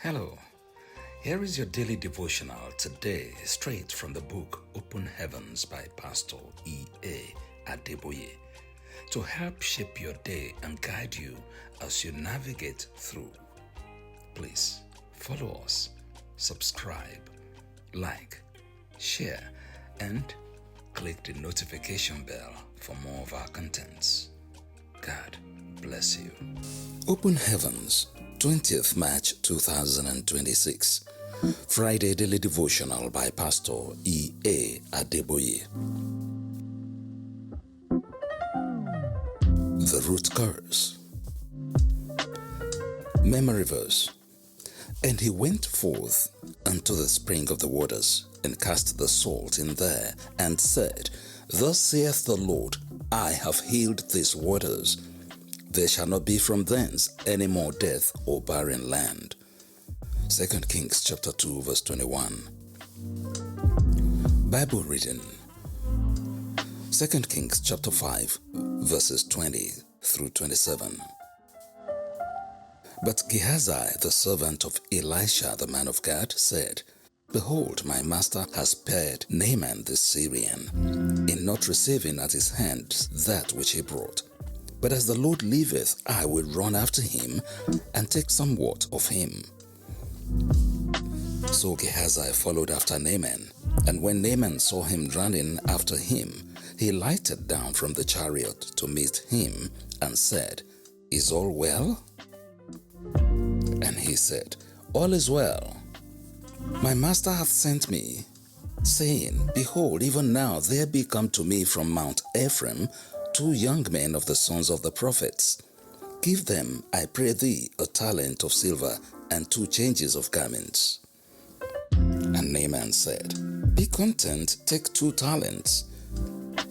Hello, here is your daily devotional today, straight from the book Open Heavens by Pastor E.A. Adeboye, to help shape your day and guide you as you navigate through. Please follow us, subscribe, like, share, and click the notification bell for more of our contents. God bless you. Open Heavens, 20th March 2026. Friday Daily Devotional by Pastor E.A. Adeboye. The Root Curse. Memory verse. And he went forth unto the spring of the waters, and cast the salt in there, and said, Thus saith the Lord, I have healed these waters. There shall not be from thence any more death or barren land. 2 Kings chapter 2 verse 21. Bible reading. 2 Kings chapter 5 verses 20 through 27. But Gehazi, the servant of Elisha the man of God, said, Behold, my master has spared Naaman the Syrian, in not receiving at his hand that which he brought. But as the Lord liveth, I will run after him, and take somewhat of him. So Gehazi followed after Naaman, and when Naaman saw him running after him, he lighted down from the chariot to meet him, and said, Is all well? And he said, All is well. My master hath sent me, saying, Behold, even now there be come to me from Mount Ephraim 2 young men of the sons of the prophets. Give them, I pray thee, a talent of silver and 2 changes of garments. And Naaman said, Be content, take 2 talents.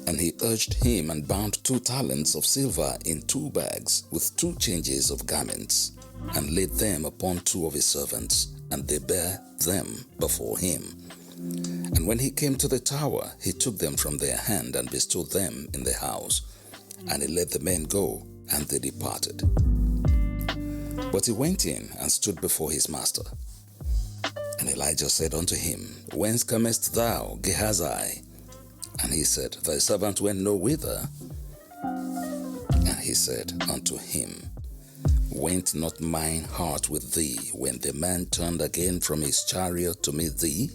And he urged him and bound 2 talents of silver in 2 bags with 2 changes of garments, and laid them upon 2 of his servants, and they bare them before him. And when he came to the tower, he took them from their hand and bestowed them in the house. And he let the men go, and they departed. But he went in and stood before his master. And Elijah said unto him, Whence comest thou, Gehazi? And he said, Thy servant went no whither. And he said unto him, Went not mine heart with thee when the man turned again from his chariot to meet thee?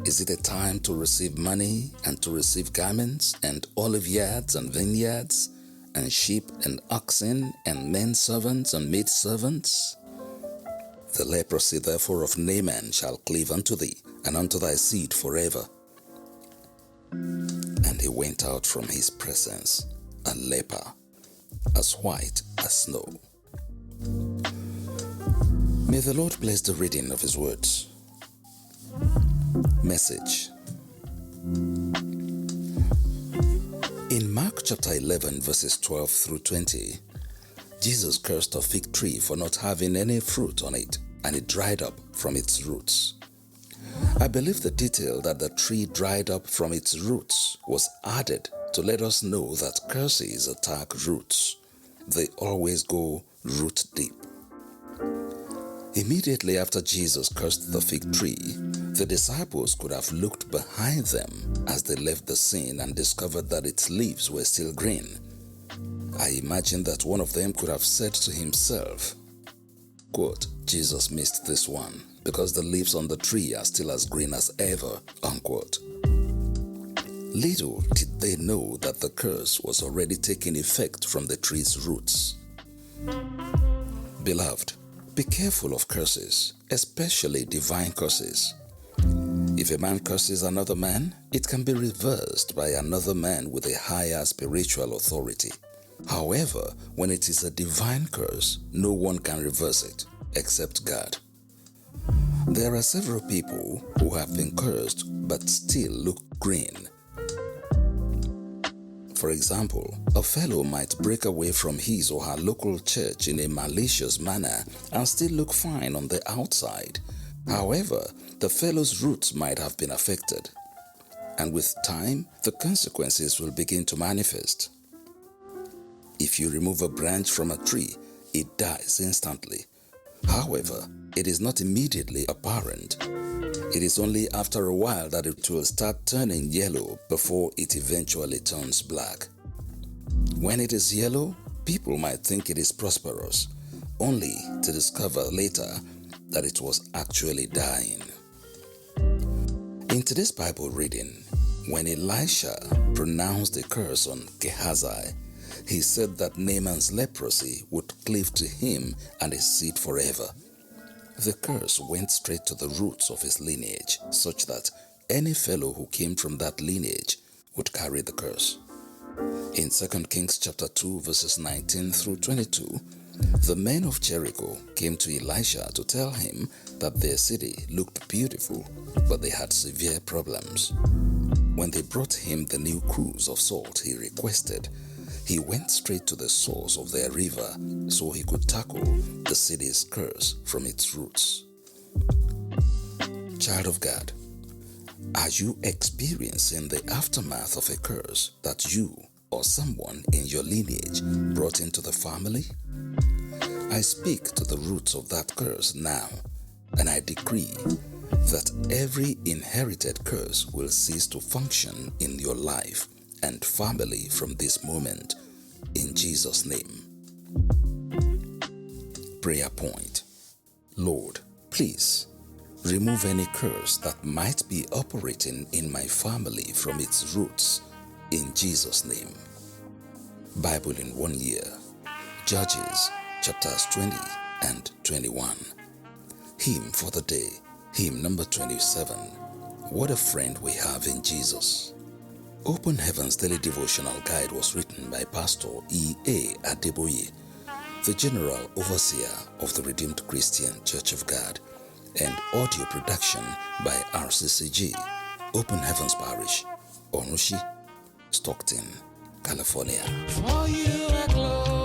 Is it a time to receive money, and to receive garments, and olive yards, and vineyards, and sheep, and oxen, and men servants, and maid servants? The leprosy therefore of Naaman shall cleave unto thee, and unto thy seed forever. And he went out from his presence, a leper, as white as snow. May the Lord bless the reading of his words. Message. In Mark chapter 11 verses 12 through 20, Jesus cursed a fig tree for not having any fruit on it, and it dried up from its roots. I believe the detail that the tree dried up from its roots was added to let us know that curses attack roots. They always go root deep. Immediately after Jesus cursed the fig tree, the disciples could have looked behind them as they left the scene and discovered that its leaves were still green. I imagine that one of them could have said to himself, quote, Jesus missed this one because the leaves on the tree are still as green as ever, unquote. Little did they know that the curse was already taking effect from the tree's roots. Beloved, be careful of curses, especially divine curses. If a man curses another man, it can be reversed by another man with a higher spiritual authority. However, when it is a divine curse, no one can reverse it except God. There are several people who have been cursed but still look green. For example, a fellow might break away from his or her local church in a malicious manner and still look fine on the outside. However, the fellow's roots might have been affected, and with time, the consequences will begin to manifest. If you remove a branch from a tree, it dies instantly. However, It is not immediately apparent. It is only after a while that it will start turning yellow before it eventually turns black. When it is yellow, people might think it is prosperous, only to discover later that it was actually dying. In today's Bible reading, when Elisha pronounced a curse on Gehazi, he said that Naaman's leprosy would cleave to him and his seed forever. The curse went straight to the roots of his lineage, such that any fellow who came from that lineage would carry the curse. In 2 Kings chapter 2 verses 19 through 22, the men of Jericho came to Elisha to tell him that their city looked beautiful, but they had severe problems. When they brought him the new cruse of salt he requested, he went straight to the source of their river so he could tackle the city's curse from its roots. Child of God, are you experiencing the aftermath of a curse that you or someone in your lineage brought into the family? I speak to the roots of that curse now, and I decree that every inherited curse will cease to function in your life and family from this moment, in Jesus' name. Prayer point. Lord, please remove any curse that might be operating in my family from its roots, in Jesus' name. Bible in 1 year. Judges chapters 20 and 21. Hymn for the day. Hymn number 27. What a friend we have in Jesus. Open Heavens Daily Devotional Guide was written by Pastor E.A. Adeboye, the General Overseer of the Redeemed Christian Church of God, and audio production by RCCG Open Heavens Parish, Orunshi, Stockton, California. For you are glorious.